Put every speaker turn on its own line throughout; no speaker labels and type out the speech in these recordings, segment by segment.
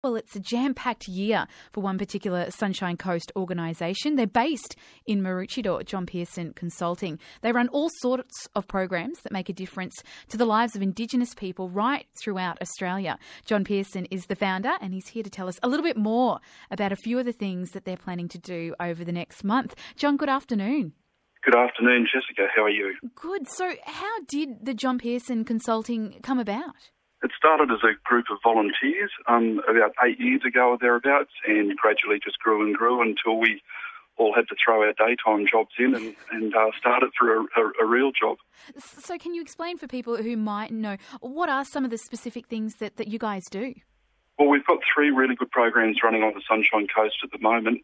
Well, it's a jam-packed year for one particular Sunshine Coast organisation. They're based in Maroochydore, John Pearson Consulting. They run all sorts of programs that make a difference to the lives of Indigenous people right throughout Australia. John Pearson is the founder, and he's here to tell us a little bit more about a few of the things that they're planning to do over the next month. John, good afternoon.
Good afternoon, Jessica. How are you?
Good. So how did the John Pearson Consulting come about?
It started as a group of volunteers about 8 years ago or thereabouts, and gradually just grew and grew until we all had to throw our daytime jobs in and start it for a real job.
So can you explain for people who might know, what are some of the specific things that you guys do?
Well, we've got 3 really good programs running on the Sunshine Coast at the moment.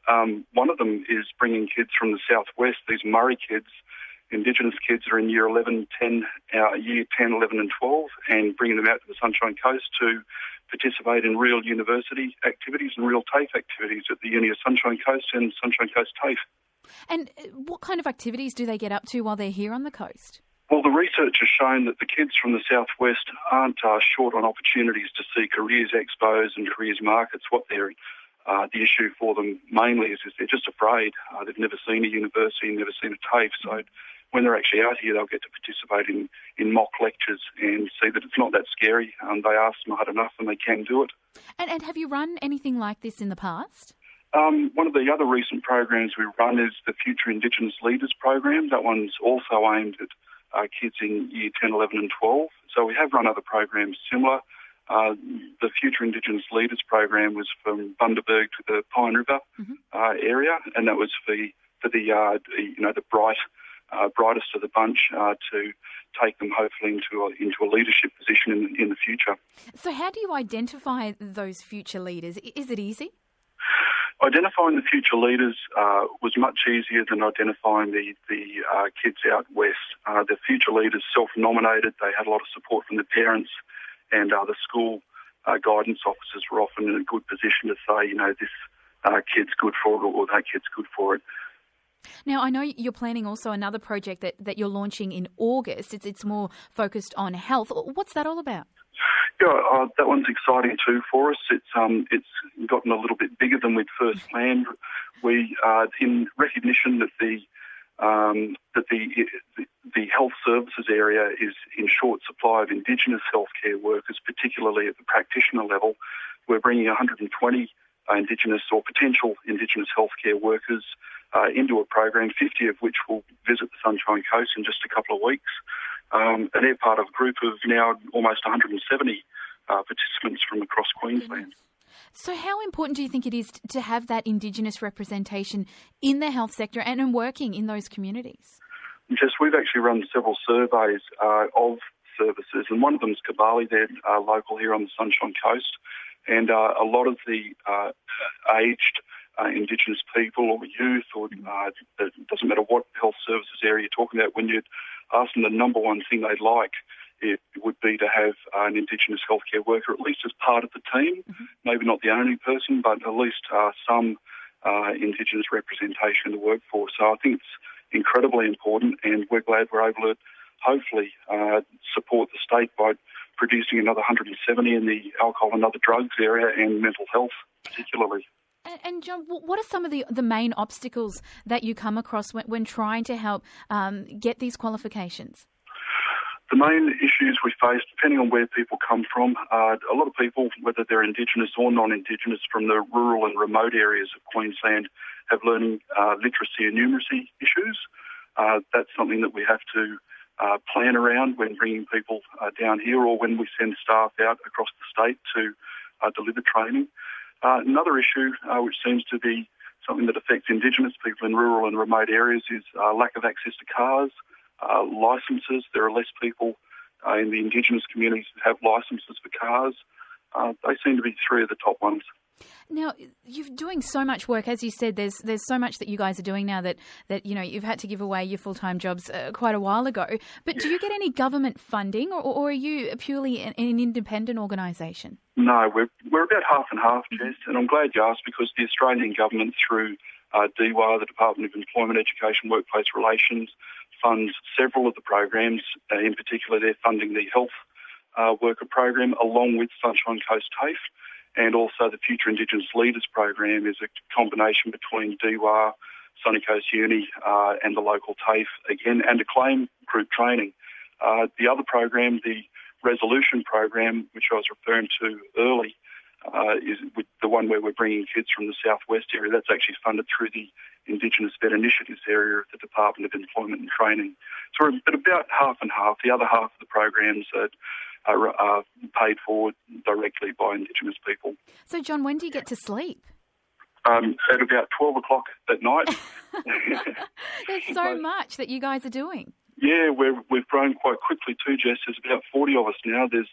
One of them is bringing kids from the southwest, these Murray kids, Indigenous kids that are in year 11, 11 and 12, and bringing them out to the Sunshine Coast to participate in real university activities and real TAFE activities at the Uni of Sunshine Coast and Sunshine Coast TAFE.
And what kind of activities do they get up to while they're here on the coast?
Well, the research has shown that the kids from the southwest aren't short on opportunities to see careers expos and careers markets. What they're the issue for them mainly is they're just afraid. They've never seen a university, never seen a TAFE, so when they're actually out here, they'll get to participate in mock lectures and see that it's not that scary. They are smart enough and they can do it. And
have you run anything like this in the past?
One of the other recent programs we run is the Future Indigenous Leaders program. That one's also aimed at kids in year 10, 11 and 12. So we have run other programs similar. The Future Indigenous Leaders program was from Bundaberg to the Pine River area, and that was for the brightest of the bunch to take them hopefully into a leadership position in the future.
So how do you identify those future leaders? Is it easy?
Identifying the future leaders was much easier than identifying the kids out west. The future leaders self-nominated. They had a lot of support from the parents, and the school guidance officers were often in a good position to say, this kid's good for it or that kid's good for it.
Now, I know you're planning also another project that you're launching in August. It's more focused on health. What's that all about?
Yeah, that one's exciting too for us. It's gotten a little bit bigger than we'd first planned. We, in recognition that the health services area is in short supply of Indigenous healthcare workers, particularly at the practitioner level, we're bringing 120 Indigenous or potential Indigenous healthcare workers into a program, 50 of which will visit the Sunshine Coast in just a couple of weeks. And they're part of a group of now almost 170 participants from across Queensland.
So how important do you think it is to have that Indigenous representation in the health sector and working in those communities?
Jess, we've actually run several surveys of services, and one of them is Kabali. They're local here on the Sunshine Coast, and a lot of the aged Indigenous people or youth, or it doesn't matter what health services area you're talking about, when you ask them the number one thing they'd like, it would be to have an Indigenous healthcare worker, at least as part of the team, maybe not the only person, but at least some Indigenous representation in the workforce. So I think it's incredibly important, and we're glad we're able to hopefully support the state by producing another 170 in the alcohol and other drugs area and mental health particularly.
And John, what are some of the main obstacles that you come across when trying to help get these qualifications?
The main issues we face, depending on where people come from, a lot of people, whether they're Indigenous or non-Indigenous from the rural and remote areas of Queensland, have learning literacy and numeracy issues. That's something that we have to plan around when bringing people down here or when we send staff out across the state to deliver training. Another issue, which seems to be something that affects Indigenous people in rural and remote areas, is lack of access to cars, licences. There are less people in the Indigenous communities that have licences for cars. They seem to be 3 of the top ones.
Now, you're doing so much work. As you said, there's so much that you guys are doing now that you've had to give away your full-time jobs quite a while ago. But do you get any government funding, or are you purely an independent organisation?
No, we're about half and half, Jess, and I'm glad you asked, because the Australian government, through DEWA, the Department of Employment, Education, Workplace Relations, funds several of the programs. In particular, they're funding the health worker program along with Sunshine Coast TAFE. And also the Future Indigenous Leaders program is a combination between DWA, Sunny Coast Uni and the local TAFE again, and acclaim group training. The other program, the Resolution program, which I was referring to early, is with the one where we're bringing kids from the southwest area. That's actually funded through the Indigenous Vet Initiatives area of the Department of Employment and Training. So we're at about half and half. The other half of the programs are paid for directly by Indigenous people.
So, John, when do you get to sleep?
At about 12 o'clock at night.
There's so much that you guys are doing.
Yeah, we've grown quite quickly too, Jess. There's about 40 of us now. There's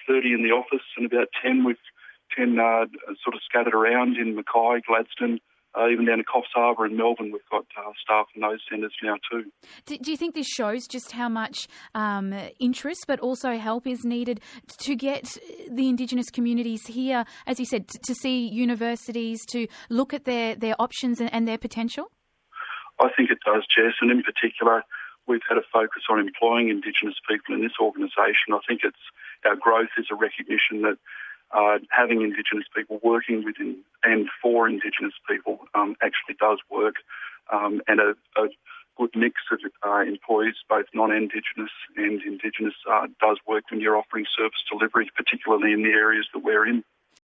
30 in the office and about 10 sort of scattered around in Mackay, Gladstone, even down to Coffs Harbour in Melbourne. We've got staff in those centres now too.
Do you think this shows just how much interest but also help is needed to get the Indigenous communities here, as you said, to see universities, to look at their options and their potential?
I think it does, Jess, and in particular, we've had a focus on employing Indigenous people in this organisation. I think our growth is a recognition that having Indigenous people working with and for Indigenous people actually does work, and a good mix of employees, both non-Indigenous and Indigenous, does work when you're offering service delivery, particularly in the areas that we're in.